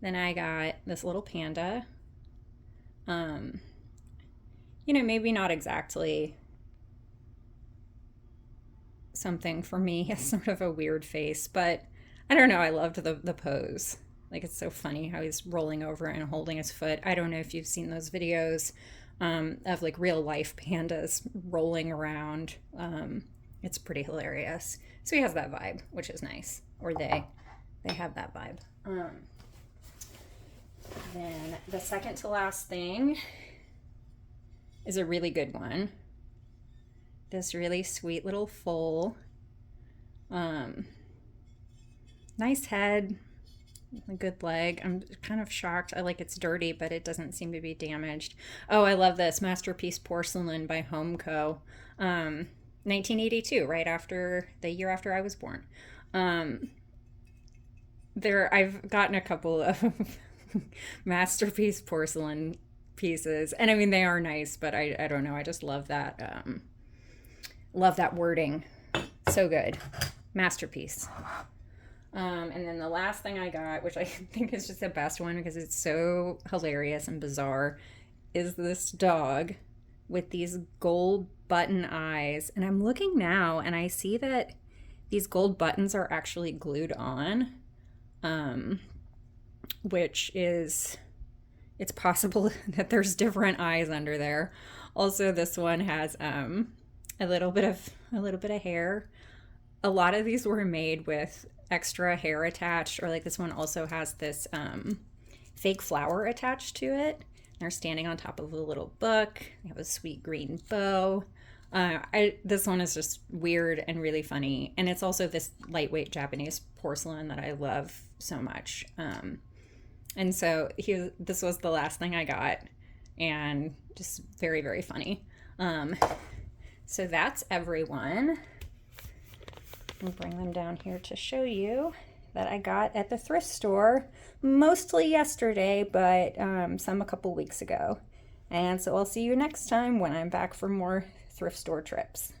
Then I got this little panda. You know, maybe not exactly something for me. He has sort of a weird face, but I don't know. I loved the pose. Like, it's so funny how he's rolling over and holding his foot. I don't know if you've seen those videos of like real life pandas rolling around. It's pretty hilarious. So he has that vibe, which is nice. Or they have that vibe. Then the second to last thing is a really good one. This really sweet little foal. Nice head, a good leg. I'm kind of shocked. I like it's dirty, but it doesn't seem to be damaged. Oh, I love this Masterpiece Porcelain by Home Co. 1982, right after the year after I was born. I've gotten a couple of Masterpiece Porcelain pieces, and I mean they are nice, but I don't know. I just love that wording. So good. Masterpiece. And then the last thing I got, which I think is just the best one because it's so hilarious and bizarre, is this dog with these gold button eyes. And I'm looking now and I see that these gold buttons are actually glued on, which is, it's possible that there's different eyes under there. Also, this one has a little bit of hair. A lot of these were made with extra hair attached, or like this one also has this fake flower attached to it. They're standing on top of a little book. They have a sweet green bow. This one is just weird and really funny, and it's also this lightweight Japanese porcelain that I love so much. And so this was the last thing I got, and just very, very funny. So that's everyone. I'll bring them down here to show you that I got at the thrift store, mostly yesterday, but some a couple weeks ago. And so I'll see you next time when I'm back for more thrift store trips.